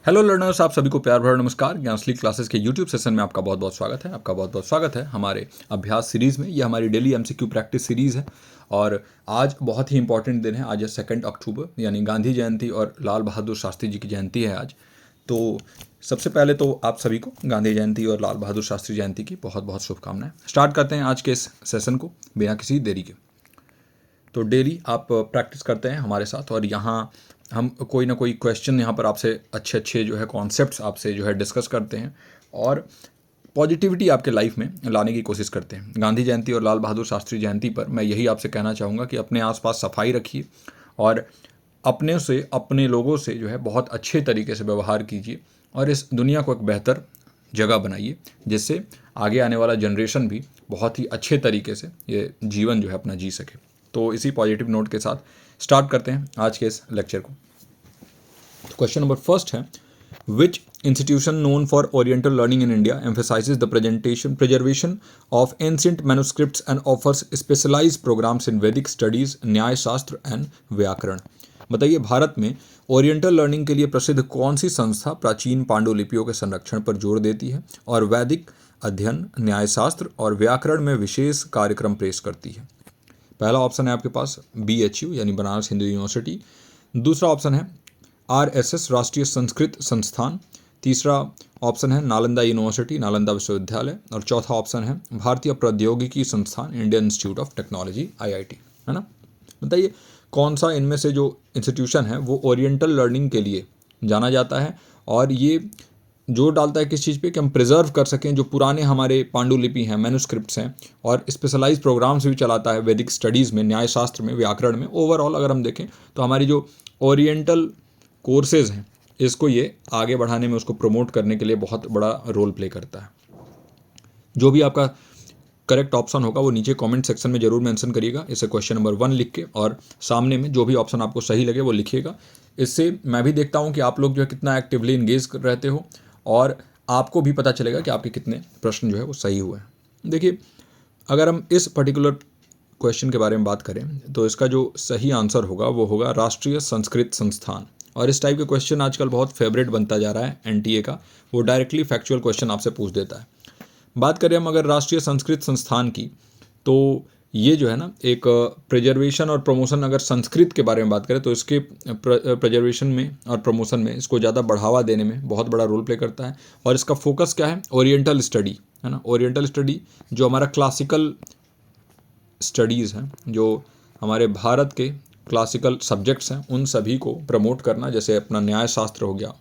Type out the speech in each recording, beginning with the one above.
Hello learners, आप सभी को प्यार भरा नमस्कार। ज्ञानश्री क्लासेस के यूट्यूब सेशन में आपका बहुत बहुत स्वागत है। आपका बहुत बहुत स्वागत है हमारे अभ्यास सीरीज़ में। ये हमारी डेली एमसीक्यू प्रैक्टिस सीरीज़ है और आज बहुत ही इंपॉर्टेंट दिन है। आज है 2 अक्टूबर, यानी गांधी जयंती और लाल बहादुर शास्त्री जी की जयंती है आज। तो सबसे पहले तो आप सभी को गांधी जयंती और लाल बहादुर शास्त्री जयंती की बहुत बहुत शुभकामनाएं। स्टार्ट करते हैं आज के इस सेशन को बिना किसी देरी के। तो डेली आप प्रैक्टिस करते हैं हमारे साथ और यहाँ हम कोई ना कोई क्वेश्चन यहाँ पर आपसे अच्छे अच्छे जो है कॉन्सेप्ट्स आपसे जो है डिस्कस करते हैं और पॉजिटिविटी आपके लाइफ में लाने की कोशिश करते हैं। गांधी जयंती और लाल बहादुर शास्त्री जयंती पर मैं यही आपसे कहना चाहूँगा कि अपने आसपास सफाई रखिए और अपने से अपने लोगों से जो है बहुत अच्छे तरीके से व्यवहार कीजिए और इस दुनिया को एक बेहतर जगह बनाइए, जिससे आगे आने वाला जनरेशन भी बहुत ही अच्छे तरीके से ये जीवन जो है अपना जी सके। तो इसी पॉजिटिव नोट के साथ स्टार्ट करते हैं आज के इस लेक्चर को। तो क्वेश्चन नंबर फर्स्ट है, which institution known for oriental learning in India emphasises the preservation of ancient manuscripts and offers specialised programmes in Vedic studies, न्याय शास्त्र एंड व्याकरण। बताइए, भारत में ओरिएंटल लर्निंग के लिए प्रसिद्ध कौन सी संस्था प्राचीन पांडुलिपियों के संरक्षण पर जोर देती है और वैदिक अध्ययन, न्यायशास्त्र और व्याकरण में विशेष कार्यक्रम पेश करती है? पहला ऑप्शन है आपके पास BHU यानी बनारस हिंदू यूनिवर्सिटी। दूसरा ऑप्शन है RSS राष्ट्रीय संस्कृत संस्थान। तीसरा ऑप्शन है नालंदा यूनिवर्सिटी, नालंदा विश्वविद्यालय। और चौथा ऑप्शन है भारतीय प्रौद्योगिकी संस्थान, Indian institute of technology, IIT, है ना। बताइए कौन सा इनमें से जो इंस्टीट्यूशन है वो ओरिएंटल लर्निंग के लिए जाना जाता है और ये जोर डालता है किस चीज़ पे कि हम प्रिजर्व कर सकें जो पुराने हमारे पांडुलिपि हैं, मैन्युस्क्रिप्ट्स हैं, और स्पेशलाइज प्रोग्राम्स भी चलाता है वैदिक स्टडीज़ में, न्यायशास्त्र में, व्याकरण में। ओवरऑल अगर हम देखें तो हमारी जो ओरिएंटल कोर्सेज़ हैं इसको ये आगे बढ़ाने में, उसको प्रमोट करने के लिए बहुत बड़ा रोल प्ले करता है। जो भी आपका करेक्ट ऑप्शन होगा वो नीचे कमेंट सेक्शन में जरूर मेंशन करिएगा, इसे क्वेश्चन नंबर 1 लिख के, और सामने में जो भी ऑप्शन आपको सही लगे वो लिखिएगा। इससे मैं भी देखता हूँ कि आप लोग जो है कितना एक्टिवली इंगेज रहते हो और आपको भी पता चलेगा कि आपके कितने प्रश्न जो है वो सही हुए हैं। देखिए, अगर हम इस पर्टिकुलर क्वेश्चन के बारे में बात करें तो इसका जो सही आंसर होगा वो होगा राष्ट्रीय संस्कृत संस्थान। और इस टाइप के क्वेश्चन आजकल बहुत फेवरेट बनता जा रहा है NTA का, वो डायरेक्टली फैक्चुअल क्वेश्चन आपसे पूछ देता है। बात करें हम अगर राष्ट्रीय संस्कृत संस्थान की, तो ये जो है ना एक प्रिजर्वेशन और प्रमोशन, अगर संस्कृत के बारे में बात करें तो इसके प्रिजर्वेशन में और प्रमोशन में, इसको ज़्यादा बढ़ावा देने में बहुत बड़ा रोल प्ले करता है। और इसका फोकस क्या है? ओरिएंटल स्टडी, है ना। ओरिएंटल स्टडी जो हमारा क्लासिकल स्टडीज़ हैं, जो हमारे भारत के क्लासिकल सब्जेक्ट्स हैं, उन सभी को प्रमोट करना, जैसे अपना न्याय शास्त्र हो गया,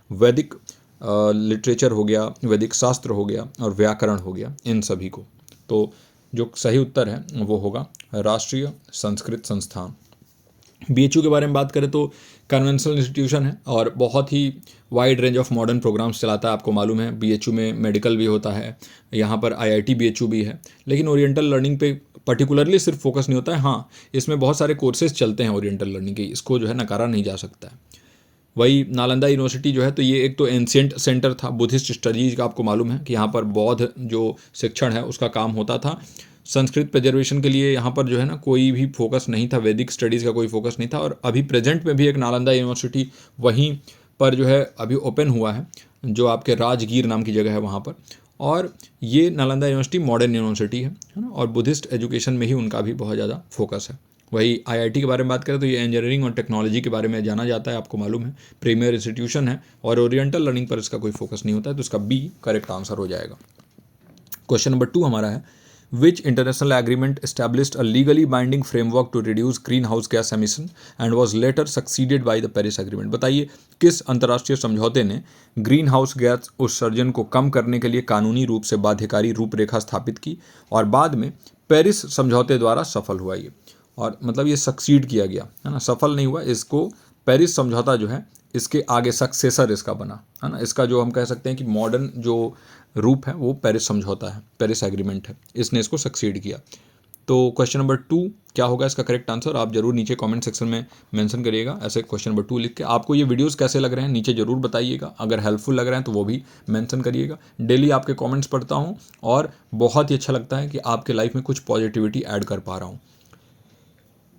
वैदिक लिटरेचर हो गया, वैदिक शास्त्र हो गया और व्याकरण हो गया, इन सभी को। तो जो सही उत्तर है वो होगा राष्ट्रीय संस्कृत संस्थान। BHU के बारे में बात करें तो कन्वेंशनल इंस्टीट्यूशन है और बहुत ही wide range of modern programmes चलाता है। आपको मालूम है BHU में मेडिकल भी होता है, यहाँ पर IIT BHU भी है, लेकिन ओरिएंटल लर्निंग पे पर्टिकुलरली सिर्फ फोकस नहीं होता है। हाँ, इसमें बहुत सारे कोर्सेज चलते हैं ओरिएंटल लर्निंग के, इसको जो है नकारा नहीं जा सकता है। वही नालंदा यूनिवर्सिटी जो है, तो ये एक तो एंशिएंट सेंटर था बुद्धिस्ट स्टडीज का। आपको मालूम है कि यहाँ पर बौद्ध जो शिक्षण है उसका काम होता था। संस्कृत प्रिजर्वेशन के लिए यहाँ पर जो है ना कोई भी फोकस नहीं था, वैदिक स्टडीज़ का कोई फोकस नहीं था। और अभी प्रेजेंट में भी एक नालंदा यूनिवर्सिटी वहीं पर जो है अभी ओपन हुआ है, जो आपके राजगीर नाम की जगह है वहाँ पर। और ये नालंदा यूनिवर्सिटी मॉडर्न यूनिवर्सिटी है ना, और बुद्धिस्ट एजुकेशन में ही उनका भी बहुत ज़्यादा फोकस है। वही IIT के बारे में बात करें तो ये इंजीनियरिंग और टेक्नोलॉजी के बारे में जाना जाता है, आपको मालूम है, प्रीमियर इंस्टीट्यूशन है और ओरिएंटल लर्निंग पर इसका कोई फोकस नहीं होता है, तो इसका B करेक्ट आंसर हो जाएगा। क्वेश्चन नंबर 2 हमारा है, which international agreement established a legally binding framework to reduce green house gas emission and was later succeeded by the Paris agreement. बताइए किस अंतर्राष्ट्रीय समझौते ने ग्रीन हाउस गैस उत्सर्जन को कम करने के लिए कानूनी रूप से बाध्यकारी रूपरेखा स्थापित की और बाद में पेरिस समझौते द्वारा सफल हुआ। ये और मतलब ये सक्सीड किया गया, है ना, सफल नहीं हुआ। इसको पेरिस समझौता जो है इसके आगे सक्सेसर इसका बना, है ना। इसका जो हम कह सकते हैं कि मॉडर्न जो रूप है वो पेरिस समझौता है, पेरिस एग्रीमेंट है, इसने इसको सक्सीड किया। तो क्वेश्चन नंबर 2 क्या होगा इसका करेक्ट आंसर? आप जरूर नीचे कमेंट सेक्शन में मेंशन करिएगा ऐसे क्वेश्चन नंबर 2 लिख के। आपको ये वीडियोस कैसे लग रहे हैं नीचे जरूर बताइएगा, अगर हेल्पफुल लग रहे हैं तो वो भी मेंशन करिएगा। डेली आपके कमेंट्स पढ़ता हूँ और बहुत ही अच्छा लगता है कि आपके लाइफ में कुछ पॉजिटिविटी ऐड कर पा रहा हूँ।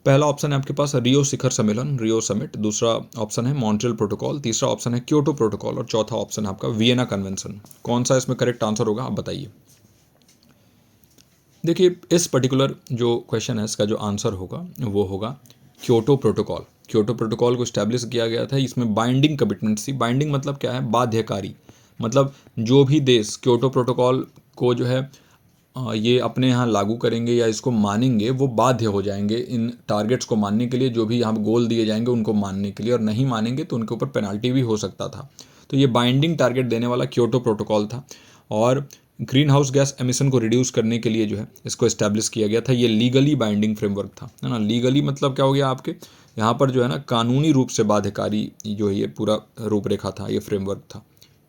पहला ऑप्शन है आपके पास रियो शिखर सम्मेलन, रियो समिट, दूसरा ऑप्शन है मॉन्ट्रियल प्रोटोकॉल, तीसरा ऑप्शन है क्योटो प्रोटोकॉल और चौथा ऑप्शन है आपका वियना कन्वेंशन। कौन सा इसमें करेक्ट आंसर होगा आप बताइए। देखिए इस पर्टिकुलर जो क्वेश्चन है इसका जो आंसर होगा वो होगा क्योटो प्रोटोकॉल। क्योटो प्रोटोकॉल को इस्टेब्लिश किया गया था, इसमें बाइंडिंग कमिटमेंट्स थी। बाइंडिंग मतलब क्या है, बाध्यकारी, मतलब जो भी देश क्योटो प्रोटोकॉल को जो है ये अपने यहाँ लागू करेंगे या इसको मानेंगे वो बाध्य हो जाएंगे इन टारगेट्स को मानने के लिए, जो भी यहाँ गोल दिए जाएंगे उनको मानने के लिए, और नहीं मानेंगे तो उनके ऊपर पेनाल्टी भी हो सकता था। तो ये बाइंडिंग टारगेट देने वाला क्योटो प्रोटोकॉल था और ग्रीन हाउस गैस एमिशन को रिड्यूस करने के लिए जो है इसको इस्टेब्लिश किया गया था। ये लीगली बाइंडिंग फ्रेमवर्क था, है ना। लीगली मतलब क्या हो गया आपके यहाँ पर जो है ना कानूनी रूप से बाध्यकारी जो है ये पूरा रूपरेखा था, ये फ्रेमवर्क था।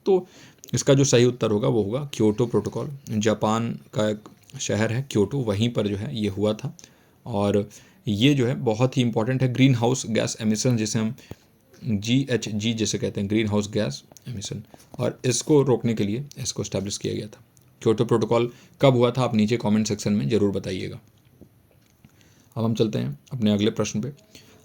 तो इसका जो सही उत्तर होगा वो होगा क्योटो प्रोटोकॉल। जापान का एक शहर है क्योटो, वहीं पर जो है ये हुआ था और ये जो है बहुत ही इंपॉर्टेंट है। ग्रीन हाउस गैस एमिशन जिसे हम GHG जैसे कहते हैं, ग्रीन हाउस गैस एमिशन, और इसको रोकने के लिए इसको इस्टेब्लिश किया गया था। क्योटो प्रोटोकॉल कब हुआ था आप नीचे कमेंट सेक्शन में ज़रूर बताइएगा। अब हम चलते हैं अपने अगले प्रश्न पे।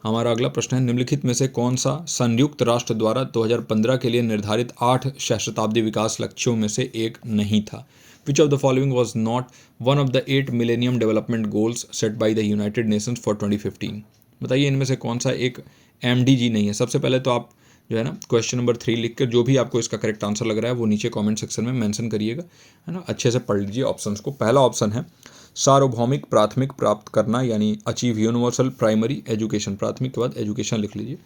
हमारा अगला प्रश्न है निम्नलिखित में से कौन सा संयुक्त राष्ट्र द्वारा 2015 के लिए निर्धारित 8 सहस्त्राब्दी विकास लक्ष्यों में से एक नहीं था। विच of the following was not one of the 8 millennium development goals set by the United Nations for 2015। बताइए इनमें से कौन सा एक MDG नहीं है। सबसे पहले तो आप जो है ना क्वेश्चन नंबर 3 लिख कर जो भी आपको इसका करेक्ट आंसर लग रहा है वो नीचे कमेंट सेक्शन में मेंशन करिएगा, है ना। अच्छे से पढ़ लीजिए ऑप्शंस को। पहला ऑप्शन है सार्वभौमिक प्राथमिक प्राप्त करना, यानी अचीव यूनिवर्सल प्राइमरी एजुकेशन। प्राथमिक के बाद एजुकेशन लिख लीजिए।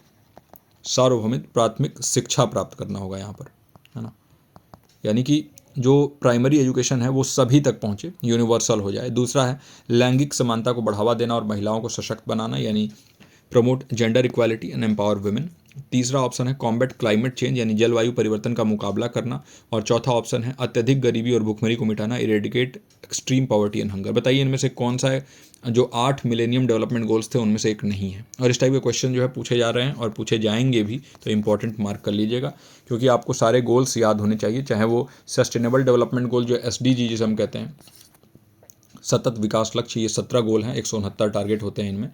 सार्वभौमिक प्राथमिक शिक्षा प्राप्त करना होगा यहाँ पर, है ना, यानी कि जो प्राइमरी एजुकेशन है वो सभी तक पहुँचे, यूनिवर्सल हो जाए। दूसरा है लैंगिक समानता को बढ़ावा देना और महिलाओं को सशक्त बनाना, यानी promote gender equality and empower women. तीसरा ऑप्शन है कॉम्बैट क्लाइमेट चेंज, यानी जलवायु परिवर्तन का मुकाबला करना। और चौथा ऑप्शन है अत्यधिक गरीबी और भुखमरी को मिटाना, eradicate extreme poverty and hunger. बताइए इनमें से कौन सा है जो 8 मिलेनियम डेवलपमेंट गोल्स थे उनमें से एक नहीं है। और इस टाइप के क्वेश्चन जो है पूछे जा रहे हैं और पूछे जाएंगे भी, तो इंपॉर्टेंट मार्क कर लीजिएगा, क्योंकि आपको सारे गोल्स याद होने चाहिए, चाहे वो सस्टेनेबल डेवलपमेंट गोल जो SDG जिसे हम कहते हैं, सतत विकास लक्ष्य, ये 17 गोल हैं, 169 टारगेट होते हैं इनमें।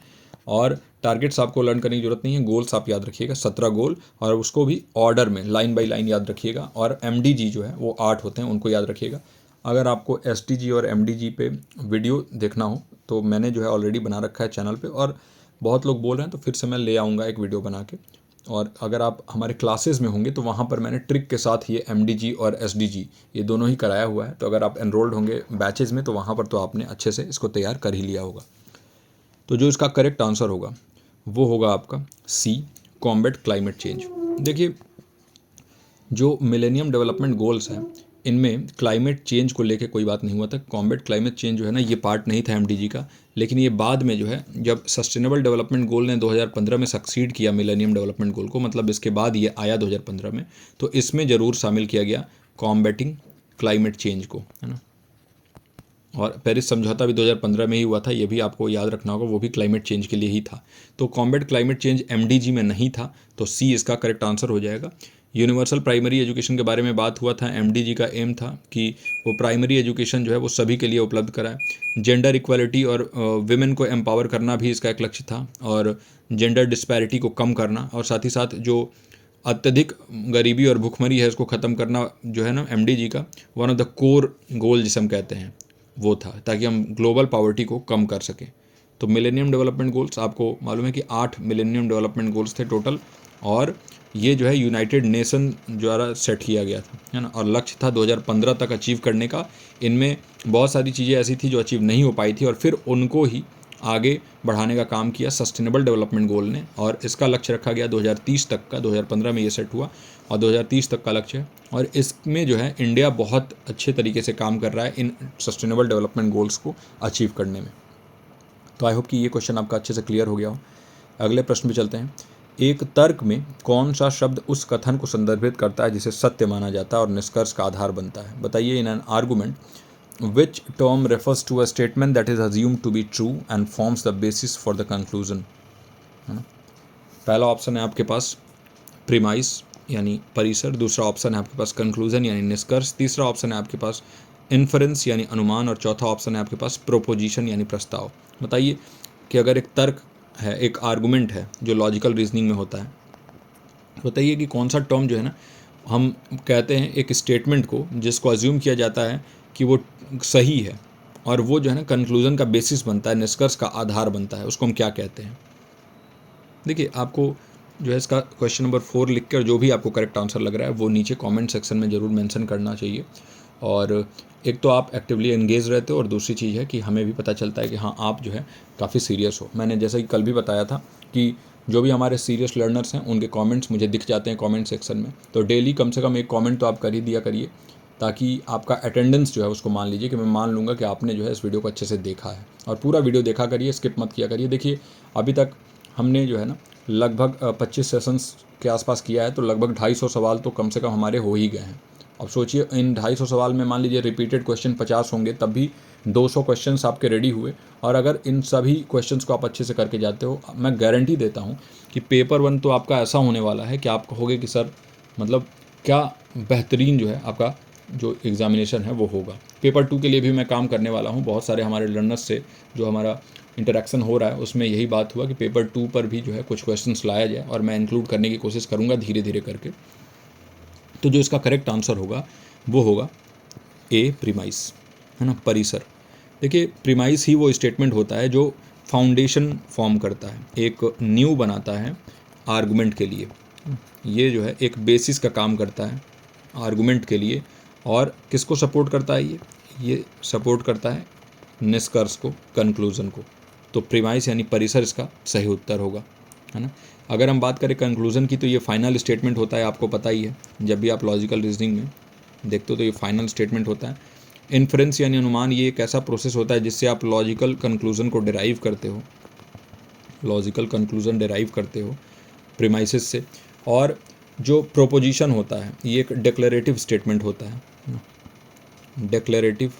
और टारगेट्स आपको लर्न करने की जरूरत नहीं है, गोल्स आप याद रखिएगा 17 गोल, और उसको भी ऑर्डर में लाइन बाय लाइन याद रखिएगा। और MDG जो है वो 8 होते हैं, उनको याद रखिएगा। अगर आपको SDG और MDG पे वीडियो देखना हो तो मैंने जो है ऑलरेडी बना रखा है चैनल पे, और बहुत लोग बोल रहे हैं तो फिर से मैं ले आऊँगा एक वीडियो बना के। और अगर आप हमारे क्लासेस में होंगे तो वहाँ पर मैंने ट्रिक के साथ ये MDG और SDG ये दोनों ही कराया हुआ है। तो अगर आप एनरोल्ड होंगे बैचेज़ में तो वहाँ पर तो आपने अच्छे से इसको तैयार कर ही लिया होगा। तो जो इसका करेक्ट आंसर होगा वो होगा आपका C, कॉम्बैट क्लाइमेट चेंज। देखिए जो मिलेनियम डेवलपमेंट गोल्स हैं इनमें क्लाइमेट चेंज को लेके कोई बात नहीं हुआ था। कॉम्बैट क्लाइमेट चेंज जो है ना ये पार्ट नहीं था MDG का, लेकिन ये बाद में जो है जब सस्टेनेबल डेवलपमेंट गोल ने 2015 में सक्सीड किया मिलेनियम डेवलपमेंट गोल को, मतलब इसके बाद ये आया 2015 में, तो इसमें ज़रूर शामिल किया गया कॉम्बैटिंग क्लाइमेट चेंज को, है ना। और पेरिस समझौता भी 2015 में ही हुआ था, ये भी आपको याद रखना होगा, वो भी क्लाइमेट चेंज के लिए ही था। तो कॉम्बैट क्लाइमेट चेंज MDG में नहीं था, तो C इसका करेक्ट आंसर हो जाएगा। यूनिवर्सल प्राइमरी एजुकेशन के बारे में बात हुआ था, MDG का एम था कि वो प्राइमरी एजुकेशन जो है वो सभी के लिए उपलब्ध कराए। जेंडर इक्वालिटी और विमेन को एम्पावर करना भी इसका एक लक्ष्य था, और जेंडर डिस्पैरिटी को कम करना, और साथ ही साथ जो अत्यधिक गरीबी और भुखमरी है इसको ख़त्म करना जो है ना MDG का वन ऑफ द कोर गोल जिसे हम कहते हैं वो था, ताकि हम ग्लोबल पॉवर्टी को कम कर सकें। तो मिलेनियम डेवलपमेंट गोल्स आपको मालूम है कि 8 मिलेनियम डेवलपमेंट गोल्स थे टोटल, और ये जो है यूनाइटेड नेशन द्वारा सेट किया गया था, है ना। और लक्ष्य था 2015 तक अचीव करने का। इनमें बहुत सारी चीज़ें ऐसी थी जो अचीव नहीं हो पाई थी, और फिर उनको ही आगे बढ़ाने का काम किया सस्टेनेबल डेवलपमेंट गोल ने, और इसका लक्ष्य रखा गया 2030 तक का। 2015 में ये सेट हुआ और 2030 तक का लक्ष्य है, और इसमें जो है इंडिया बहुत अच्छे तरीके से काम कर रहा है इन सस्टेनेबल डेवलपमेंट गोल्स को अचीव करने में। तो आई होप कि ये क्वेश्चन आपका अच्छे से क्लियर हो गया हो। अगले प्रश्न पे चलते हैं। एक तर्क में कौन सा शब्द उस कथन को संदर्भित करता है जिसे सत्य माना जाता है और निष्कर्ष का आधार बनता है। बताइए in an argument which term refers to a statement that is assumed to be true and forms the basis for the conclusion, है ना। पहला ऑप्शन है आपके पास प्रीमाइस यानी परिसर, दूसरा ऑप्शन है आपके पास कंक्लूजन यानी निष्कर्ष, तीसरा ऑप्शन है आपके पास इन्फरेंस यानी अनुमान, और चौथा ऑप्शन है आपके पास प्रोपोजिशन यानी प्रस्ताव। बताइए कि अगर एक तर्क है, एक आर्गुमेंट है जो लॉजिकल रीजनिंग में होता है। बताइए कि कौन सा टर्म जो है ना, हम कहते हैं एक स्टेटमेंट को जिसको अज्यूम किया जाता है कि वो सही है और वो जो है ना कंक्लूजन का बेसिस बनता है, निष्कर्ष का आधार बनता है, उसको हम क्या कहते हैं। देखिए, आपको जो है इसका क्वेश्चन नंबर 4 लिख कर जो भी आपको करेक्ट आंसर लग रहा है वो नीचे कमेंट सेक्शन में ज़रूर मेंशन करना चाहिए। और एक तो आप एक्टिवली एंगेज रहते हो और दूसरी चीज़ है कि हमें भी पता चलता है कि हाँ, आप जो है काफ़ी सीरियस हो। मैंने जैसा कि कल भी बताया था कि जो भी हमारे सीरियस लर्नर्स हैं उनके कमेंट्स मुझे दिख जाते हैं कमेंट सेक्शन में, तो डेली कम से कम एक कमेंट तो आप कर ही दिया करिए, ताकि आपका अटेंडेंस जो है उसको मान लीजिए कि मैं मान लूँगा कि आपने जो है इस वीडियो को अच्छे से देखा है। और पूरा वीडियो देखा करिए, स्किप मत किया करिए। देखिए, अभी तक हमने जो है ना लगभग 25 सेशंस के आसपास किया है, तो लगभग 250 सवाल तो कम से कम हमारे हो ही गए हैं। अब सोचिए, इन 250 सवाल में मान लीजिए रिपीटेड क्वेश्चन 50 होंगे, तब भी 200 क्वेश्चंस आपके रेडी हुए। और अगर इन सभी क्वेश्चंस को आप अच्छे से करके जाते हो, मैं गारंटी देता हूँ कि पेपर 1 तो आपका ऐसा होने वाला है कि आप कहोगे कि सर मतलब क्या बेहतरीन जो है आपका जो एग्ज़ामिनेशन है वो होगा। पेपर 2 के लिए भी मैं काम करने वाला हूँ। बहुत सारे हमारे लर्नर्स से जो हमारा इंटरेक्शन हो रहा है उसमें यही बात हुआ कि पेपर 2 पर भी जो है कुछ क्वेश्चंस लाया जाए, और मैं इंक्लूड करने की कोशिश करूँगा धीरे धीरे करके। तो जो इसका करेक्ट आंसर होगा वो होगा ए, प्रीमाइस, है ना, परिसर। देखिए, प्रीमाइस ही वो स्टेटमेंट होता है जो फाउंडेशन फॉर्म करता है, एक नींव बनाता है आर्गुमेंट के लिए। ये जो है एक बेसिस का काम करता है आर्गुमेंट के लिए। और किसको सपोर्ट करता है ये सपोर्ट करता है निष्कर्ष को, कंक्लूज़न को। तो प्रीमाइस यानी परिसर इसका सही उत्तर होगा, है ना। अगर हम बात करें कंक्लूज़न की, तो ये फाइनल स्टेटमेंट होता है, आपको पता ही है। जब भी आप लॉजिकल रीजनिंग में देखते हो तो ये फाइनल स्टेटमेंट होता है। इन्फ्रेंस यानी अनुमान, ये एक ऐसा प्रोसेस होता है जिससे आप लॉजिकल कंक्लूज़न को डिराइव करते हो, लॉजिकल कंक्लूज़न डिराइव करते हो प्रीमाइसेस से। और जो प्रोपोजिशन होता है ये एक डिक्लेरेटिव स्टेटमेंट होता है ना, डिक्लेरेटिव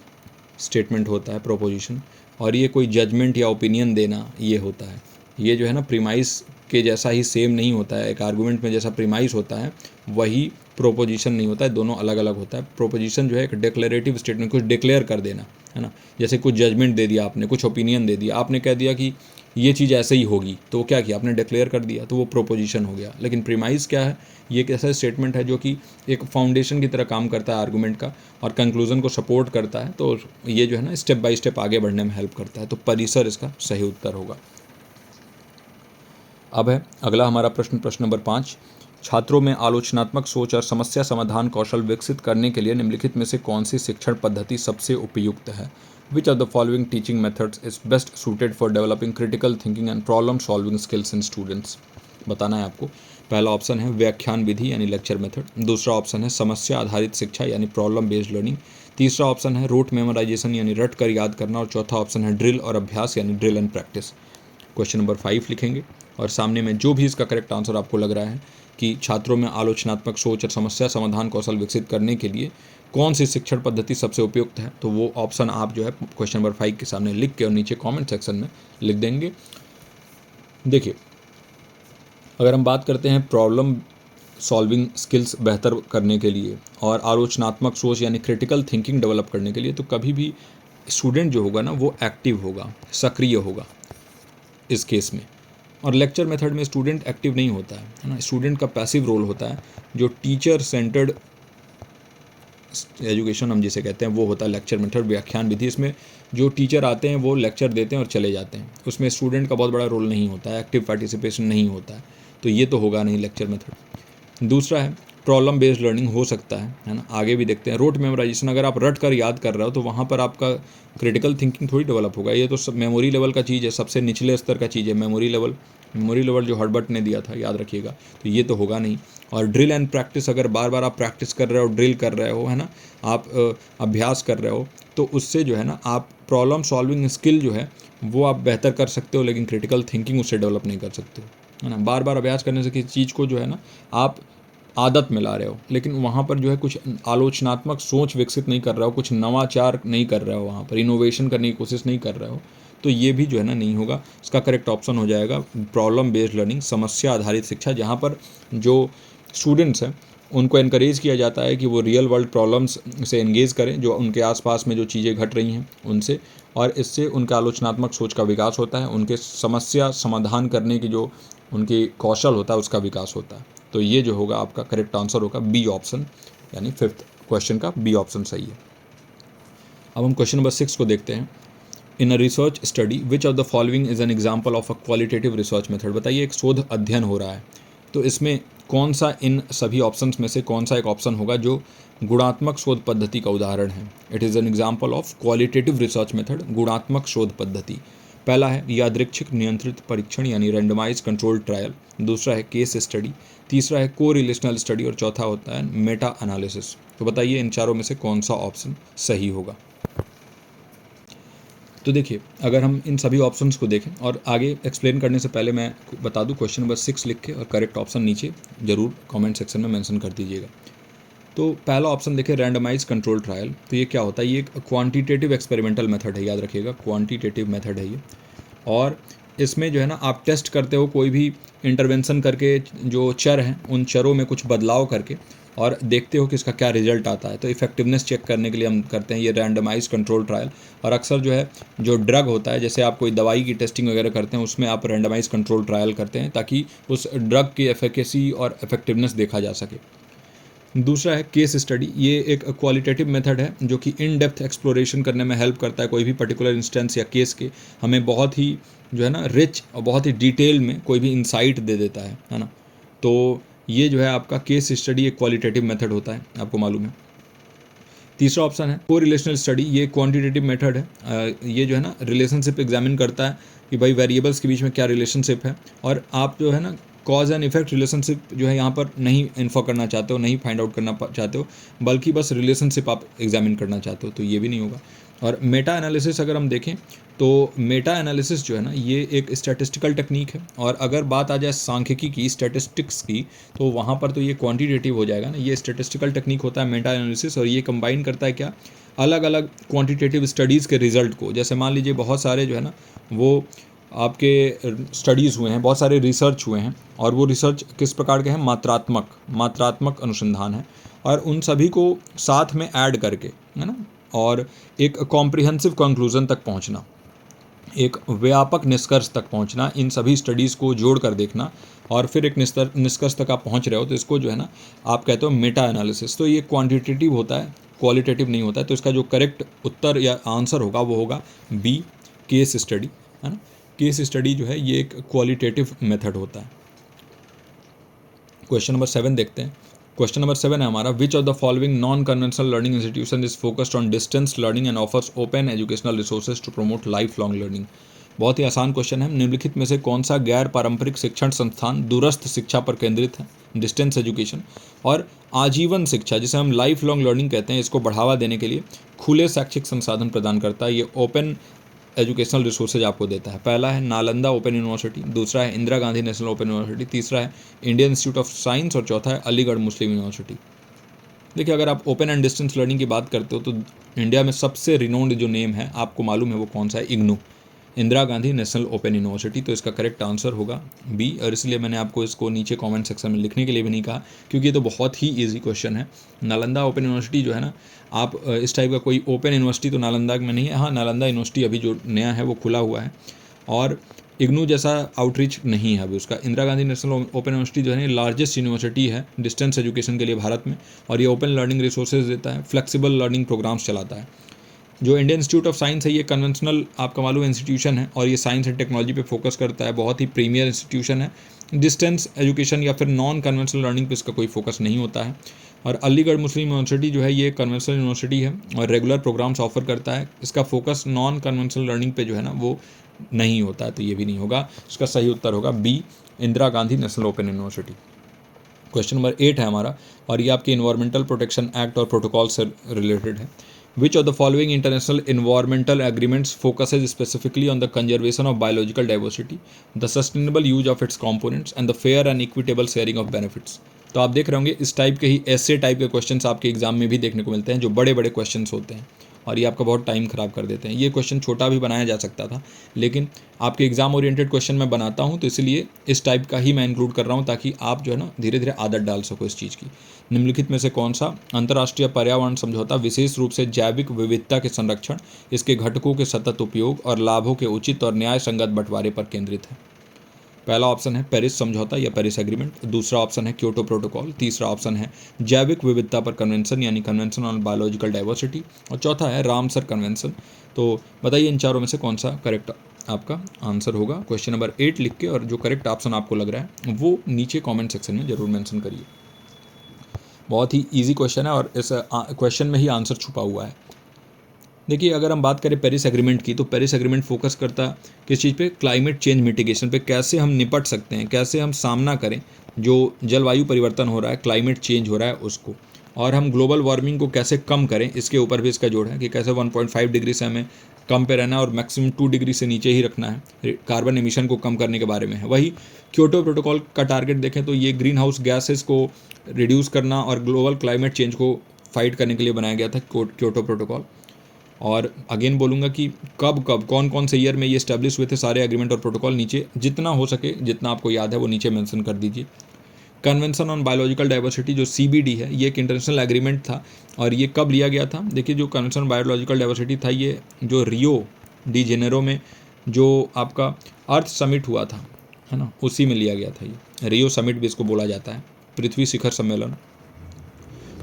स्टेटमेंट होता है प्रोपोजिशन। और ये कोई जजमेंट या ओपिनियन देना ये होता है। ये जो है ना प्रीमाइस के जैसा ही सेम नहीं होता है। एक आर्गुमेंट में जैसा प्रीमाइस होता है वही प्रोपोजिशन नहीं होता है, दोनों अलग अलग होता है। प्रोपोजिशन जो है एक डिक्लेरेटिव स्टेटमेंट, कुछ डिक्लेयर कर देना, है ना। जैसे कुछ जजमेंट दे दिया आपने, कुछ ओपिनियन दे दिया, आपने कह दिया कि ये चीज़ ऐसे ही होगी, तो क्या किया आपने, डिक्लेयर कर दिया, तो वो प्रोपोजिशन हो गया। लेकिन प्रीमाइस क्या है, ये एक ऐसा स्टेटमेंट है जो कि एक फाउंडेशन की तरह काम करता है आर्गुमेंट का, और कंक्लूजन को सपोर्ट करता है। तो ये जो है ना स्टेप बाय स्टेप आगे बढ़ने में हेल्प करता है। तो परिसर इसका सही उत्तर होगा। अब है अगला हमारा प्रश्न, प्रश्न नंबर 5। छात्रों में आलोचनात्मक सोच और समस्या समाधान कौशल विकसित करने के लिए निम्नलिखित में से कौन सी शिक्षण पद्धति सबसे उपयुक्त है। विच of the following teaching methods is best suited for developing critical thinking and problem solving skills in students. बताना है आपको। पहला ऑप्शन है व्याख्यान विधि यानी लेक्चर मेथड। दूसरा ऑप्शन है समस्या आधारित शिक्षा यानी प्रॉब्लम बेस्ड लर्निंग। तीसरा ऑप्शन है रोट मेमोराइजेशन यानी रट कर याद करना। और चौथा ऑप्शन है ड्रिल और अभ्यास यानी drill and practice. Question number 5 लिखेंगे और सामने में जो भी इसका करेक्ट आंसर आपको लग रहा है कि छात्रों में आलोचनात्मक सोच और समस्या समाधान कौशल विकसित करने के लिए कौन सी शिक्षण पद्धति सबसे उपयुक्त है, तो वो ऑप्शन आप जो है क्वेश्चन नंबर 5 के सामने लिख के और नीचे कमेंट सेक्शन में लिख देंगे। देखिए, अगर हम बात करते हैं प्रॉब्लम सॉल्विंग स्किल्स बेहतर करने के लिए और आलोचनात्मक सोच यानी क्रिटिकल थिंकिंग डेवलप करने के लिए, तो कभी भी स्टूडेंट जो होगा ना वो एक्टिव होगा, सक्रिय होगा इस केस में। और लेक्चर मेथड में स्टूडेंट एक्टिव नहीं होता है ना, स्टूडेंट का पैसिव रोल होता है। जो टीचर सेंटर्ड एजुकेशन हम जिसे कहते हैं वो होता है लेक्चर मेथड, व्याख्यान विधि। इसमें जो टीचर आते हैं वो लेक्चर देते हैं और चले जाते हैं, उसमें स्टूडेंट का बहुत बड़ा रोल नहीं होता है, एक्टिव पार्टिसिपेशन नहीं होता है, तो ये तो होगा नहीं लेक्चर मेथड। दूसरा है प्रॉब्लम बेस्ड लर्निंग, हो सकता है ना, आगे भी देखते हैं। रोट मेमोराइजेशन, अगर आप रट कर याद कर रहे हो तो वहाँ पर आपका क्रिटिकल थिंकिंग थोड़ी डेवलप होगा, ये तो सब मेमोरी लेवल का चीज़ है, सबसे निचले स्तर का चीज़ है मेमोरी लेवल जो हर्बर्ट ने दिया था, याद रखिएगा, तो ये तो होगा नहीं। और ड्रिल एंड प्रैक्टिस, अगर बार बार आप प्रैक्टिस कर रहे हो, ड्रिल कर रहे हो, है ना, आप अभ्यास कर रहे हो, तो उससे जो है ना आप प्रॉब्लम सॉल्विंग स्किल जो है वो आप बेहतर कर सकते हो, लेकिन क्रिटिकल थिंकिंग उससे डेवलप नहीं कर सकते हो, है ना। बार बार अभ्यास करने से किसी चीज़ को जो है ना आप आदत में ला रहे हो, लेकिन वहाँ पर जो है कुछ आलोचनात्मक सोच विकसित नहीं कर रहे हो, कुछ नवाचार नहीं कर रहे हो, वहाँ पर इनोवेशन करने की कोशिश नहीं कर रहे हो, तो ये भी जो है ना नहीं होगा। इसका करेक्ट ऑप्शन हो जाएगा प्रॉब्लम बेस्ड लर्निंग, समस्या आधारित शिक्षा, जहाँ पर जो स्टूडेंट्स हैं उनको इनकरेज किया जाता है कि वो रियल वर्ल्ड प्रॉब्लम्स से एंगेज करें, जो उनके आसपास में जो चीज़ें घट रही हैं उनसे, और इससे उनका आलोचनात्मक सोच का विकास होता है, उनके समस्या समाधान करने की जो उनकी कौशल होता है उसका विकास होता है। तो ये जो होगा आपका करेक्ट आंसर होगा बी ऑप्शन, यानी 5th क्वेश्चन का बी ऑप्शन सही है। अब हम क्वेश्चन नंबर 6 को देखते हैं। In a research study which of the following is an example of a qualitative research method. बताइए, एक शोध अध्ययन हो रहा है, तो इसमें कौन सा इन सभी ऑप्शंस में से कौन सा एक ऑप्शन होगा जो गुणात्मक शोध पद्धति का उदाहरण है। It is an example of qualitative research method, गुणात्मक शोध पद्धति। पहला है यादृच्छिक नियंत्रित परीक्षण यानी रैंडमाइज कंट्रोल ट्रायल, दूसरा है केस स्टडी, तीसरा है को रिलेशनल स्टडी और चौथा होता है मेटा एनालिसिस। तो बताइए इन चारों में से कौन सा ऑप्शन सही होगा। तो देखिए, अगर हम इन सभी ऑप्शंस को देखें, और आगे एक्सप्लेन करने से पहले मैं बता दूं, क्वेश्चन नंबर 6 लिख के और करेक्ट ऑप्शन नीचे ज़रूर कमेंट सेक्शन में मेंशन कर दीजिएगा। तो पहला ऑप्शन देखें, रैंडमाइज कंट्रोल ट्रायल। तो ये क्या होता है, ये एक क्वांटिटेटिव एक्सपेरिमेंटल मेथड है, याद रखिएगा क्वांटिटेटिव मेथड है ये। और इसमें जो है ना, आप टेस्ट करते हो कोई भी इंटरवेंशन करके, जो चर हैं उन चरों में कुछ बदलाव करके, और देखते हो कि इसका क्या रिजल्ट आता है। तो इफेक्टिवनेस चेक करने के लिए हम करते हैं ये रैंडमाइज कंट्रोल ट्रायल। और अक्सर जो है जो ड्रग होता है, जैसे आप कोई दवाई की टेस्टिंग वगैरह करते हैं, उसमें आप रैंडमाइज कंट्रोल ट्रायल करते हैं ताकि उस ड्रग की एफिकेसी और इफेक्टिवनेस देखा जा सके। दूसरा है केस स्टडी। ये एक क्वालिटेटिव मेथड है जो कि इन डेप्थ एक्सप्लोरेशन करने में हेल्प करता है। कोई भी पर्टिकुलर इंस्टेंस या केस के हमें बहुत ही जो है ना रिच और बहुत ही डिटेल में कोई भी इंसाइट दे देता है ना। तो ये जो है आपका केस स्टडी एक क्वालिटेटिव मेथड होता है, आपको मालूम है। तीसरा ऑप्शन है को रिलेशनल स्टडी। ये क्वांटिटेटिव मेथड है। ये जो है ना रिलेशनशिप एग्जामिन करता है कि भाई वेरिएबल्स के बीच में क्या रिलेशनशिप है, और आप जो है ना कॉज एंड इफेक्ट रिलेशनशिप जो है यहाँ पर नहीं इन्फो करना चाहते हो, नहीं फाइंड आउट करना चाहते हो, बल्कि बस रिलेशनशिप आप एग्जामिन करना चाहते हो, तो ये भी नहीं होगा। और मेटा एनालिसिस अगर हम देखें तो मेटा एनालिसिस जो है ना, ये एक स्टैटिस्टिकल टेक्निक है। और अगर बात आ जाए सांख्यिकी की, स्टैटिस्टिक्स की, तो वहाँ पर तो ये क्वांटिटेटिव हो जाएगा ना। ये स्टैटिस्टिकल टेक्निक होता है मेटा एनालिसिस, और ये कंबाइन करता है क्या, अलग अलग क्वांटिटेटिव स्टडीज़ के रिजल्ट को। जैसे मान लीजिए बहुत सारे जो है ना वो आपके स्टडीज़ हुए हैं, बहुत सारे रिसर्च हुए हैं, और वो रिसर्च किस प्रकार के हैं, मात्रात्मक अनुसंधान है, और उन सभी को साथ में ऐड करके, है ना, और एक कॉम्प्रिहेंसिव कंक्लूजन तक पहुंचना, एक व्यापक निष्कर्ष तक पहुंचना, इन सभी स्टडीज़ को जोड़ कर देखना, और फिर एक निष्कर्ष तक आप पहुंच रहे हो, तो इसको जो है ना आप कहते हो मेटा एनालिसिस। तो ये क्वांटिटेटिव होता है, क्वालिटेटिव नहीं होता है। तो इसका जो करेक्ट उत्तर या आंसर होगा वो होगा बी, केस स्टडी, है ना। केस स्टडी जो है ये एक क्वालिटेटिव मेथड होता है। क्वेश्चन नंबर 7 देखते हैं। क्वेश्चन नंबर 7 है हमारा, which of the following non conventional learning institution is focused on distance learning and offers open educational resources to promote life long learning. बहुत ही आसान क्वेश्चन है। निम्नलिखित में से कौन सा गैर पारंपरिक शिक्षण संस्थान दूरस्थ शिक्षा पर केंद्रित है, डिस्टेंस एजुकेशन, और आजीवन शिक्षा जिसे हम लाइफ लॉन्ग लर्निंग कहते हैं, इसको बढ़ावा देने के लिए खुले शैक्षिक संसाधन प्रदान करता है। ये ओपन एजुकेशनल रिसोर्सेज आपको देता है। पहला है नालंदा ओपन यूनिवर्सिटी, दूसरा है Indira Gandhi national open university, तीसरा है इंडियन इंस्टीट्यूट ऑफ साइंस, और चौथा है अलीगढ़ मुस्लिम यूनिवर्सिटी। देखिए, अगर आप ओपन एंड डिस्टेंस लर्निंग की बात करते हो तो इंडिया में सबसे रिनोन्ड जो नेम है, आपको मालूम है वो कौन सा है, IGNOU, Indira Gandhi national open university. तो इसका करेक्ट आंसर होगा बी, और इसलिए मैंने आपको इसको नीचे कमेंट सेक्शन में लिखने के लिए भी नहीं कहा, क्योंकि ये तो बहुत ही इजी क्वेश्चन है। नालंदा ओपन यूनिवर्सिटी जो है ना, आप इस टाइप का कोई ओपन यूनिवर्सिटी तो नालंदा में नहीं है। हाँ, नालंदा यूनिवर्सिटी अभी जो नया है वो खुला हुआ है, और इग्नू जैसा आउटरीच नहीं है अभी उसका। Indira Gandhi national open university जो है लार्जेस्ट यूनिवर्सिटी है डिस्टेंस एजुकेशन के लिए भारत में, और ये ओपन लर्निंग रिसोर्सेज देता है, फ्लेक्सिबल लर्निंग प्रोग्राम्स चलाता है। जो इंडियन इंस्टीट्यूट ऑफ साइंस है, ये कन्वेंशनल आपका मालूम इंस्टीट्यूशन है, और ये साइंस एंड टेक्नोलॉजी पे फोकस करता है, बहुत ही प्रीमियर इंस्टीट्यूशन है। डिस्टेंस एजुकेशन या फिर नॉन कन्वेंशनल लर्निंग पे इसका कोई फोकस नहीं होता है। और अलीगढ़ मुस्लिम यूनिवर्सिटी जो है ये कन्वेंशनल यूनिवर्सिटी है और रेगुलर प्रोग्राम्स ऑफर करता है। इसका फोकस नॉन कन्वेंशनल लर्निंग पे जो है ना वो नहीं होता है, तो ये भी नहीं होगा। इसका सही उत्तर होगा B, Indira Gandhi national open university. Question number 8 है हमारा, और ये आपके इन्वायरमेंटल प्रोटेक्शन एक्ट और प्रोटोकॉल से रिलेटेड है। Which of the following international environmental agreements focuses specifically on the conservation of biological diversity, the sustainable use of its components, and the fair and equitable sharing of benefits? तो आप देख रहे होंगे इस type के ही ऐसे type के questions आपके एग्जाम में भी देखने को मिलते हैं, जो बड़े बड़े क्वेश्चंस होते हैं, और ये आपका बहुत टाइम ख़राब कर देते हैं। ये क्वेश्चन छोटा भी बनाया जा सकता था, लेकिन आपके एग्जाम ओरिएंटेड क्वेश्चन मैं बनाता हूँ तो इसलिए इस टाइप का ही मैं इंक्लूड कर रहा हूँ, ताकि आप जो है ना धीरे धीरे आदत डाल सको इस चीज़ की। निम्नलिखित में से कौन सा अंतर्राष्ट्रीय पर्यावरण समझौता विशेष रूप से जैविक विविधता के संरक्षण, इसके घटकों के सतत उपयोग और लाभों के उचित और न्याय संगत बंटवारे पर केंद्रित है? पहला ऑप्शन है पेरिस समझौता या पेरिस एग्रीमेंट, दूसरा ऑप्शन है क्योटो प्रोटोकॉल, तीसरा ऑप्शन है जैविक विविधता पर कन्वेंशन यानी कन्वेंशन ऑन बायोलॉजिकल डाइवर्सिटी, और चौथा है रामसर कन्वेंशन। तो बताइए इन चारों में से कौन सा करेक्ट आपका आंसर होगा। क्वेश्चन नंबर 8 लिख के और जो करेक्ट ऑप्शन आपको लग रहा है वो नीचे कॉमेंट सेक्शन में जरूर मैंशन करिए। बहुत ही ईजी क्वेश्चन है और इस क्वेश्चन में ही आंसर छुपा हुआ है। देखिए, अगर हम बात करें पेरिस एग्रीमेंट की, तो पेरिस एग्रीमेंट फोकस करता है किस चीज़ पे? क्लाइमेट चेंज मिटिगेशन पे, कैसे हम निपट सकते हैं, कैसे हम सामना करें जो जलवायु परिवर्तन हो रहा है, क्लाइमेट चेंज हो रहा है उसको, और हम ग्लोबल वार्मिंग को कैसे कम करें, इसके ऊपर भी इसका जोड़ है कि कैसे 1.5 डिग्री से हमें कम पे रहना है और मैक्सिमम 2 डिग्री से नीचे ही रखना है। कार्बन एमिशन को कम करने के बारे में है। वही क्योटो प्रोटोकॉल का टारगेट देखें तो ये ग्रीन हाउस गैसेस को रिड्यूस करना और ग्लोबल क्लाइमेट चेंज को फाइट करने के लिए बनाया गया था क्योटो प्रोटोकॉल। और अगेन बोलूँगा कि कब कौन कौन से ईयर में ये स्टैब्लिश हुए थे सारे एग्रीमेंट और प्रोटोकॉल, नीचे जितना हो सके, जितना आपको याद है वो नीचे मेंशन कर दीजिए। कन्वेंशन ऑन बायोलॉजिकल डाइवर्सिटी जो CBD है, ये एक इंटरनेशनल एग्रीमेंट था और ये कब लिया गया था? देखिए, जो कन्वेंशन ऑन बायोलॉजिकल डाइवर्सिटी था, ये जो रियो डी जेनेरो में जो आपका अर्थ समिट हुआ था, है ना, उसी में लिया गया था। ये रियो समिट भी इसको बोला जाता है, पृथ्वी शिखर सम्मेलन।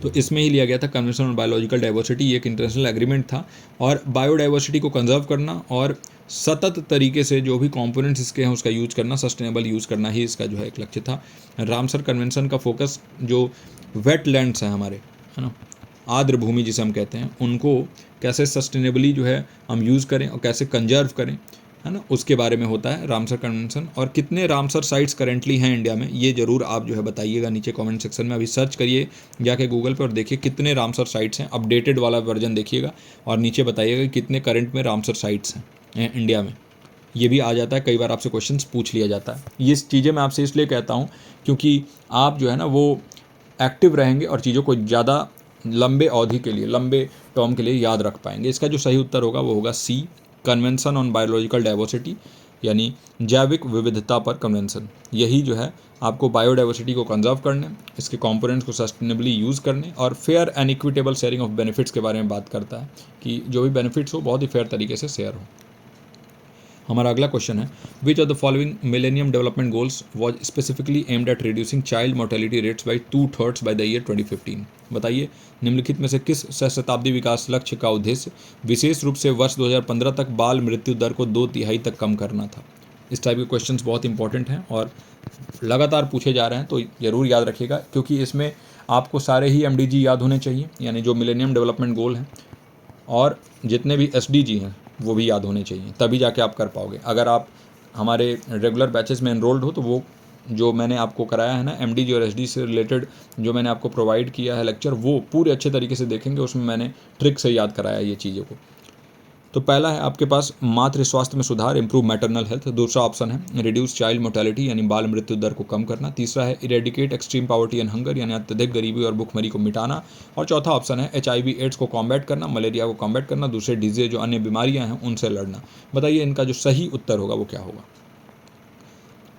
तो इसमें ही लिया गया था कन्वेंशन ऑन बायोलॉजिकल डाइवर्सिटी। ये एक इंटरनेशनल एग्रीमेंट था और बायोडाइवर्सिटी को कंजर्व करना और सतत तरीके से जो भी कंपोनेंट्स इसके हैं उसका यूज करना, सस्टेनेबल यूज़ करना ही इसका जो है एक लक्ष्य था। रामसर कन्वेंशन का फोकस जो वेटलैंड्स हैं हमारे, है ना, आर्द्र भूमि जिसे हम कहते हैं, उनको कैसे सस्टेनेबली जो है हम यूज़ करें और कैसे कंजर्व करें, है ना, उसके बारे में होता है रामसर कन्वेंशन। और कितने रामसर साइट्स करेंटली हैं इंडिया में, ये ज़रूर आप जो है बताइएगा नीचे कमेंट सेक्शन में। अभी सर्च करिए जाके गूगल पर और देखिए कितने रामसर साइट्स हैं, अपडेटेड वाला वर्जन देखिएगा और नीचे बताइएगा कि कितने करंट में रामसर साइट्स हैं इंडिया में। ये भी आ जाता है, कई बार आपसे क्वेश्चन पूछ लिया जाता है। ये चीज़ें मैं आपसे इसलिए कहता हूँ क्योंकि आप जो है ना वो एक्टिव रहेंगे और चीज़ों को ज़्यादा लंबे अवधि के लिए, लंबे टर्म के लिए याद रख पाएंगे। इसका जो सही उत्तर होगा वो होगा C, convention on biological diversity, यानी जैविक विविधता पर कन्वेंशन। यही जो है आपको बायोडाइवर्सिटी को कंजर्व करने, इसके कंपोनेंट्स को सस्टेनेबली यूज़ करने और fair and equitable sharing of benefits के बारे में बात करता है कि जो भी बेनिफिट्स हो बहुत ही फेयर तरीके से शेयर हो। हमारा अगला क्वेश्चन है, विच of the following millennium development goals was specifically aimed at reducing child mortality rates by 2/3 by the year 2015? बताइए निम्नलिखित में से किस सहस्त्राब्दी विकास लक्ष्य का उद्देश्य विशेष रूप से वर्ष 2015 तक बाल मृत्यु दर को 2/3 तक कम करना था? इस टाइप के क्वेश्चंस बहुत इंपॉर्टेंट हैं और लगातार पूछे जा रहे हैं, तो ज़रूर याद रखिएगा क्योंकि इसमें आपको सारे ही MDG याद होने चाहिए, यानी जो मिलेनियम डेवलपमेंट गोल हैं, और जितने भी SDG हैं वो भी याद होने चाहिए, तभी जाके आप कर पाओगे। अगर आप हमारे रेगुलर बैचेस में एनरोल्ड हो तो वो जो मैंने आपको कराया है ना MDG और SD से रिलेटेड जो मैंने आपको प्रोवाइड किया है लेक्चर, वो पूरे अच्छे तरीके से देखेंगे, उसमें मैंने ट्रिक से याद कराया ये चीज़ों को। तो पहला है आपके पास मातृ स्वास्थ्य में सुधार, इंप्रूव मैटरनल हेल्थ। दूसरा ऑप्शन है रिड्यूस चाइल्ड मोर्टेलिटी यानी बाल मृत्यु दर को कम करना। तीसरा है eradicate extreme poverty and hunger यानी अत्यधिक गरीबी और भुखमरी को मिटाना। और चौथा ऑप्शन है HIV एड्स को कॉम्बैट करना, मलेरिया को कॉम्बैट करना, दूसरे डिजीज जो अन्य बीमारियां हैं उनसे लड़ना। बताइए इनका जो सही उत्तर होगा वो क्या होगा?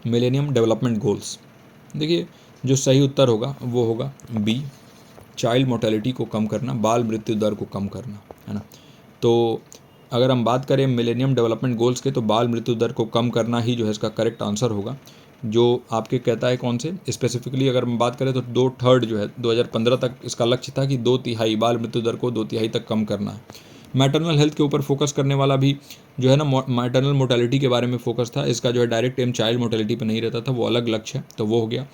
मिलेनियम डेवलपमेंट गोल्स, देखिए जो सही उत्तर होगा वो होगा B, चाइल्ड मोर्टेलिटी को कम करना, बाल मृत्यु दर को कम करना, है ना। तो अगर हम बात करें मिलेनियम डेवलपमेंट गोल्स के, तो बाल मृत्यु दर को कम करना ही जो है इसका करेक्ट आंसर होगा, जो आपके कहता है कौन से स्पेसिफिकली अगर हम बात करें तो 2/3 जो है 2015 तक इसका लक्ष्य था कि 2/3 बाल मृत्यु दर को 2/3 तक कम करना है। मैटरनल हेल्थ के ऊपर फोकस करने वाला भी जो है ना मैटरनल मोर्टेलिटी के बारे में फोकस था, इसका जो है डायरेक्ट एम चाइल्ड मोर्टेलिटी पर नहीं रहता था, वो अलग लक्ष्य है, तो वो हो गया।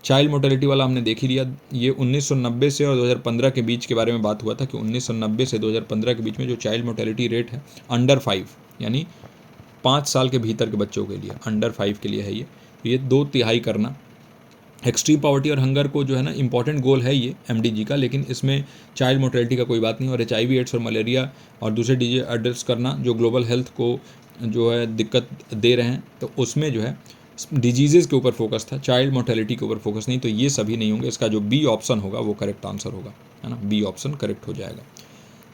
चाइल्ड मोर्टेलिटी वाला हमने देख ही लिया, ये 1990 से और 2015 के बीच के बारे में बात हुआ था कि 1990 से 2015 के बीच में जो चाइल्ड मोर्टेलिटी रेट है अंडर 5 यानी 5 साल के भीतर के बच्चों के लिए, अंडर 5 के लिए है ये 2/3 करना। एक्सट्रीम पॉवर्टी और हंगर को जो है ना इंपॉर्टेंट गोल है ये MDG का, लेकिन इसमें चाइल्ड मोर्टेलिटी का कोई बात नहीं। और HIV एड्स और मलेरिया और दूसरे डिजीज एड्रेस करना जो ग्लोबल हेल्थ को जो है दिक्कत दे रहे हैं, तो उसमें जो है डिजीज़ के ऊपर फोकस था, चाइल्ड मोर्टेलिटी के ऊपर फोकस नहीं। तो ये सभी नहीं होंगे, इसका जो B ऑप्शन होगा वो करेक्ट आंसर होगा, है ना, B ऑप्शन करेक्ट हो जाएगा।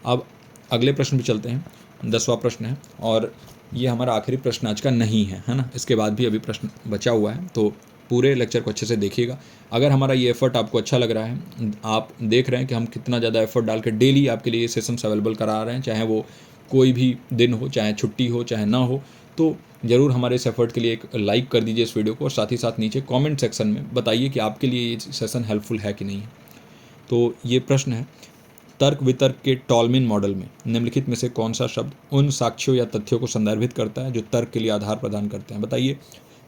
अब अगले प्रश्न पे चलते हैं। 10वां प्रश्न है और ये हमारा आखिरी प्रश्न आज का नहीं है ना। इसके बाद भी अभी प्रश्न बचा हुआ है, तो पूरे लेक्चर को अच्छे से देखिएगा। अगर हमारा ये एफर्ट आपको अच्छा लग रहा है, आप देख रहे हैं कि हम कितना ज़्यादा एफर्ट डाल के डेली आपके लिए ये सेशंस अवेलेबल करा रहे हैं, चाहे वो कोई भी दिन हो, चाहे छुट्टी हो, चाहे ना हो, तो ज़रूर हमारे इस एफर्ट के लिए एक लाइक कर दीजिए इस वीडियो को, और साथ ही साथ नीचे कमेंट सेक्शन में बताइए कि आपके लिए ये सेशन हेल्पफुल है कि नहीं है। तो ये प्रश्न है, तर्क वितर्क के टॉलमिन मॉडल में निम्नलिखित में से कौन सा शब्द उन साक्ष्यों या तथ्यों को संदर्भित करता है जो तर्क के लिए आधार प्रदान करते हैं? बताइए।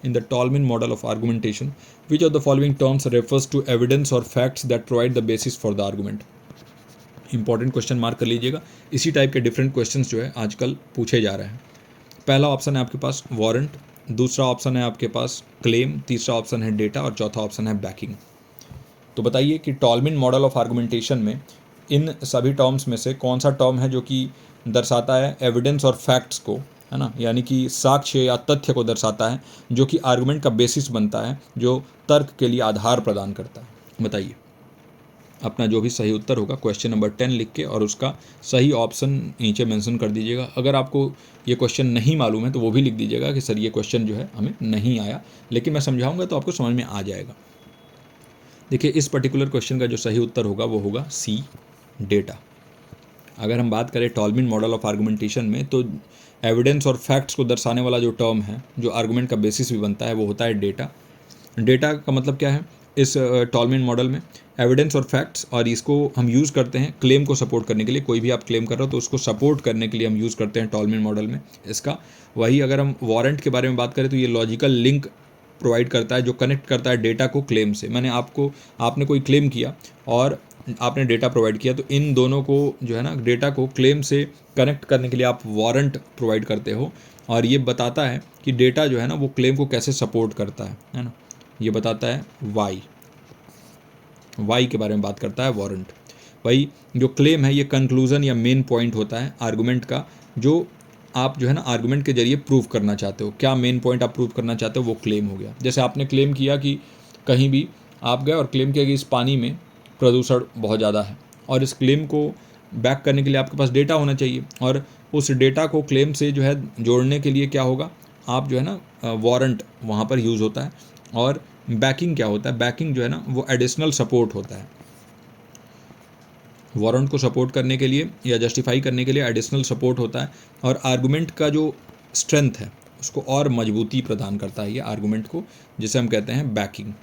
In the Toulmin model of argumentation which of the following terms refers to evidence और facts that provide the basis for the argument? Important question mark कर लीजिएगा। इसी टाइप के डिफरेंट क्वेश्चन जो है आजकल पूछे जा रहे हैं। पहला ऑप्शन है आपके पास वारंट, दूसरा ऑप्शन है आपके पास क्लेम, तीसरा ऑप्शन है डेटा और चौथा ऑप्शन है बैकिंग। तो बताइए कि टॉलमिन मॉडल ऑफ आर्गुमेंटेशन में इन सभी टर्म्स में से कौन सा टर्म है जो कि दर्शाता है एविडेंस और फैक्ट्स को, है ना, यानी कि साक्ष्य या तथ्य को दर्शाता है, जो कि आर्गुमेंट का बेसिस बनता है, जो तर्क के लिए आधार प्रदान करता है। बताइए। अपना जो भी सही उत्तर होगा क्वेश्चन नंबर 10 लिख के और उसका सही ऑप्शन नीचे मेंशन कर दीजिएगा। अगर आपको ये क्वेश्चन नहीं मालूम है तो वो भी लिख दीजिएगा कि सर ये क्वेश्चन जो है हमें नहीं आया, लेकिन मैं समझाऊंगा तो आपको समझ में आ जाएगा। देखिए, इस पर्टिकुलर क्वेश्चन का जो सही उत्तर होगा वो होगा सी, डेटा। अगर हम बात करें टॉलमिन मॉडल ऑफ आर्गुमेंटेशन में, तो एविडेंस और फैक्ट्स को दर्शाने वाला जो टर्म है, जो आर्गुमेंट का बेसिस भी बनता है, वो होता है डेटा। डेटा का मतलब क्या है इस टॉलमिन मॉडल में? एविडेंस और फैक्ट्स, और इसको हम यूज़ करते हैं क्लेम को सपोर्ट करने के लिए। कोई भी आप क्लेम कर रहे हो तो उसको सपोर्ट करने के लिए हम यूज़ करते हैं टॉलमिन मॉडल में इसका। वही अगर हम वारंट के बारे में बात करें तो ये लॉजिकल लिंक प्रोवाइड करता है जो कनेक्ट करता है डेटा को क्लेम से। आपने कोई क्लेम किया और आपने डेटा प्रोवाइड किया, तो इन दोनों को जो है ना, डेटा को क्लेम से कनेक्ट करने के लिए आप वारंट प्रोवाइड करते हो, और ये बताता है कि डेटा जो है ना वो क्लेम को कैसे सपोर्ट करता है ना। ये बताता है वाई के बारे में बात करता है वारंट। वही जो क्लेम है ये कंक्लूजन या मेन पॉइंट होता है आर्गुमेंट का, जो आप जो है ना आर्गुमेंट के जरिए प्रूव करना चाहते हो। क्या मेन पॉइंट आप प्रूव करना चाहते हो, वो क्लेम हो गया। जैसे आपने क्लेम किया कि कहीं भी आप गए और क्लेम किया कि इस पानी में प्रदूषण बहुत ज़्यादा है, और इस क्लेम को बैक करने के लिए आपके पास डेटा होना चाहिए, और उस डेटा को क्लेम से जो है जोड़ने के लिए क्या होगा, आप जो है ना वारंट वहाँ पर यूज़ होता है। और बैकिंग क्या होता है? बैकिंग जो है ना वो एडिशनल सपोर्ट होता है। वारंट को सपोर्ट करने के लिए या जस्टिफाई करने के लिए एडिशनल सपोर्ट होता है, और आर्गुमेंट का जो स्ट्रेंथ है उसको और मजबूती प्रदान करता है ये आर्गुमेंट को, जिसे हम कहते हैं बैकिंग।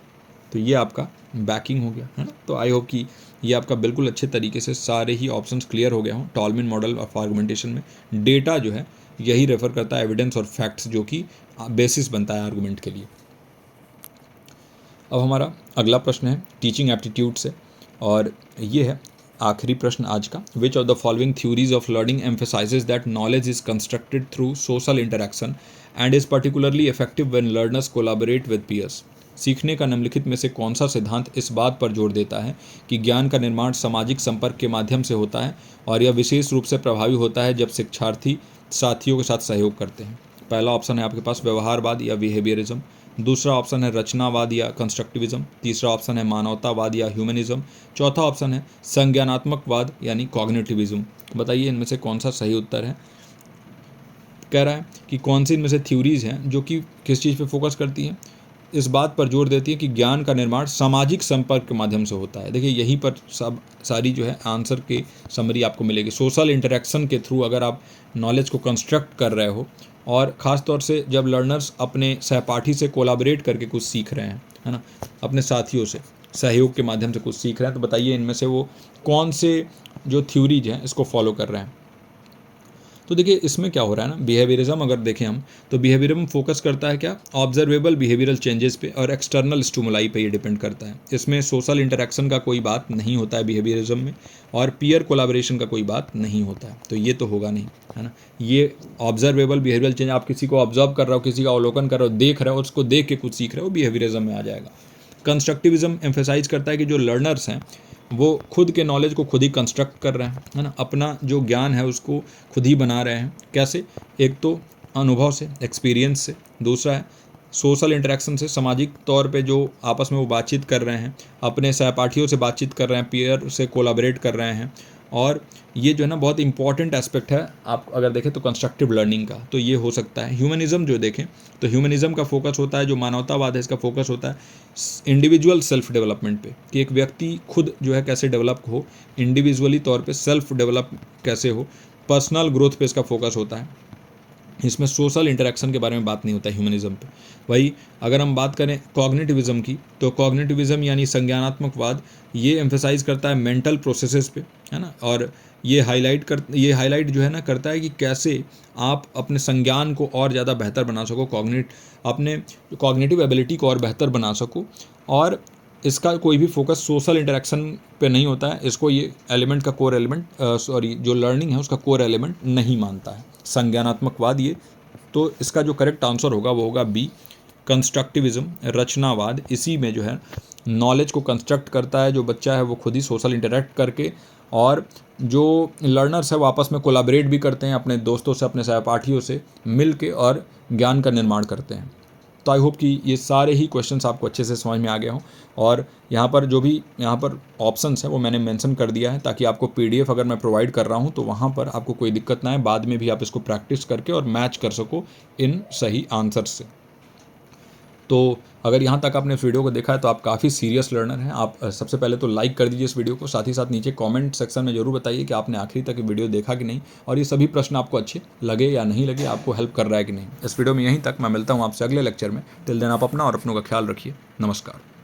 तो ये आपका बैकिंग हो गया, है ना। तो आई होप कि ये आपका बिल्कुल अच्छे तरीके से सारे ही ऑप्शंस क्लियर हो गए हों। टॉलमिन मॉडल ऑफ आर्गुमेंटेशन में डेटा जो है यही रेफर करता है एविडेंस और फैक्ट्स, जो कि बेसिस बनता है आर्गुमेंट के लिए। अब हमारा अगला प्रश्न है टीचिंग एप्टीट्यूड से, और ये है आखिरी प्रश्न आज का। Which of the following theories of learning emphasises that knowledge is constructed through social interaction and is particularly effective when learners collaborate with peers? सीखने का निम्नलिखित में से कौन सा सिद्धांत इस बात पर जोर देता है कि ज्ञान का निर्माण सामाजिक संपर्क के माध्यम से होता है, और यह विशेष रूप से प्रभावी होता है जब शिक्षार्थी साथियों के साथ सहयोग करते हैं? पहला ऑप्शन है आपके पास व्यवहारवाद या बिहेवियरिज्म, दूसरा ऑप्शन है रचनावाद या कंस्ट्रक्टिविज्म, तीसरा ऑप्शन है मानवतावाद या ह्यूमनिज्म, चौथा ऑप्शन है संज्ञानात्मकवाद यानी कॉग्निटिविज्म। बताइए इनमें से कौन सा सही उत्तर है। कह रहा है कि कौन सी इनमें से थ्योरीज हैं जो कि किस चीज़ पे फोकस करती हैं, इस बात पर जोर देती है कि ज्ञान का निर्माण सामाजिक संपर्क के माध्यम से होता है। देखिए यहीं पर सब सारी जो है आंसर की समरी आपको मिलेगी। सोशल इंटरेक्शन के थ्रू अगर आप नॉलेज को कंस्ट्रक्ट कर रहे हो, और ख़ास तौर से जब लर्नर्स अपने सहपाठी से कोलैबोरेट करके कुछ सीख रहे हैं, है ना, अपने साथियों से सहयोग के माध्यम से कुछ सीख रहे हैं, तो बताइए इनमें से वो कौन से जो थ्योरीज हैं इसको फॉलो कर रहे हैं। तो देखिए इसमें क्या हो रहा है ना, बिहेवियरिज्म अगर देखें हम, तो बिहेवियरिज्म फोकस करता है क्या, ऑब्जर्वेबल बिहेवियरल चेंजेस पे और एक्सटर्नल स्टिमुलाई पे ये डिपेंड करता है। इसमें सोशल इंटरेक्शन का कोई बात नहीं होता है बिहेवियरिज्म में, और पीयर कोलैबोरेशन का कोई बात नहीं होता है, तो ये तो होगा नहीं, है ना। ये ऑब्जर्वेबल बिहेवियरल चेंज, आप किसी को ऑब्जर्व कर रहे हो, किसी का अवलोकन कर रहे हो, देख रहे हो, उसको देख के कुछ सीख रहे हो, बिहेवियरिज्म में आ जाएगा। कंस्ट्रक्टिविज्म एम्फेसाइज करता है कि जो लर्नर्स हैं वो खुद के नॉलेज को खुद ही कंस्ट्रक्ट कर रहे हैं, है ना, अपना जो ज्ञान है उसको खुद ही बना रहे हैं। कैसे? एक तो अनुभव से, एक्सपीरियंस से, दूसरा है सोशल इंटरेक्शन से, सामाजिक तौर पे जो आपस में वो बातचीत कर रहे हैं, अपने सहपाठियों से बातचीत कर रहे हैं, पीयर से कोलैबोरेट कर रहे हैं, और ये जो है ना बहुत इंपॉर्टेंट एस्पेक्ट है, आप अगर देखें तो कंस्ट्रक्टिव लर्निंग का, तो ये हो सकता है। ह्यूमनिज़्म जो देखें तो ह्यूमनिज़्म का फोकस होता है, जो मानवतावाद है इसका फोकस होता है इंडिविजुअल सेल्फ डेवलपमेंट पे, कि एक व्यक्ति खुद जो है कैसे डेवलप हो, इंडिविजुअली तौर पे सेल्फ डेवलप कैसे हो, पर्सनल ग्रोथ पे इसका फोकस होता है। इसमें सोशल इंटरेक्शन के बारे में बात नहीं होता है ह्यूमनिज़्म पे। वही अगर हम बात करें कॉग्निटिविज़म की, तो कॉग्निटिविज़म यानी संज्ञानात्मकवाद ये एम्फेसाइज करता है मेंटल प्रोसेसेस पे, है ना, और ये हाईलाइट जो है ना करता है कि कैसे आप अपने संज्ञान को और ज़्यादा बेहतर बना सको, अपने कॉग्निटिव एबिलिटी को और बेहतर बना सको। और इसका कोई भी फोकस सोशल इंटरेक्शन पे नहीं होता है, इसको ये एलिमेंट का कोर एलिमेंट जो लर्निंग है उसका कोर एलिमेंट नहीं मानता है संज्ञानात्मकवाद ये। तो इसका जो करेक्ट आंसर होगा वो होगा बी, कंस्ट्रक्टिविज़म, रचनावाद। इसी में जो है नॉलेज को कंस्ट्रक्ट करता है, जो बच्चा है वो खुद ही सोशल इंटरेक्ट करके, और जो लर्नर्स है वो आपस में कोलैबोरेट भी करते हैं, अपने दोस्तों से, अपने सहपाठियों से मिल के और ज्ञान का निर्माण करते हैं। तो आई होप कि ये सारे ही क्वेश्चंस आपको अच्छे से समझ में आ गए हों, और यहाँ पर ऑप्शंस हैं वो मैंने मेंशन कर दिया है, ताकि आपको पीडीएफ अगर मैं प्रोवाइड कर रहा हूँ तो वहाँ पर आपको कोई दिक्कत ना आए, बाद में भी आप इसको प्रैक्टिस करके और मैच कर सको इन सही आंसर्स से। तो अगर यहाँ तक आपने इस वीडियो को देखा है तो आप काफ़ी सीरियस लर्नर हैं। आप सबसे पहले तो लाइक कर दीजिए इस वीडियो को, साथ ही साथ नीचे कमेंट सेक्शन में ज़रूर बताइए कि आपने आखिरी तक वीडियो देखा कि नहीं, और ये सभी प्रश्न आपको अच्छे लगे या नहीं लगे, आपको हेल्प कर रहा है कि नहीं। इस वीडियो में यहीं तक, मैं मिलता हूँ आपसे अगले लेक्चर में। टिल देन आप अपना और अपनों का ख्याल रखिए। नमस्कार।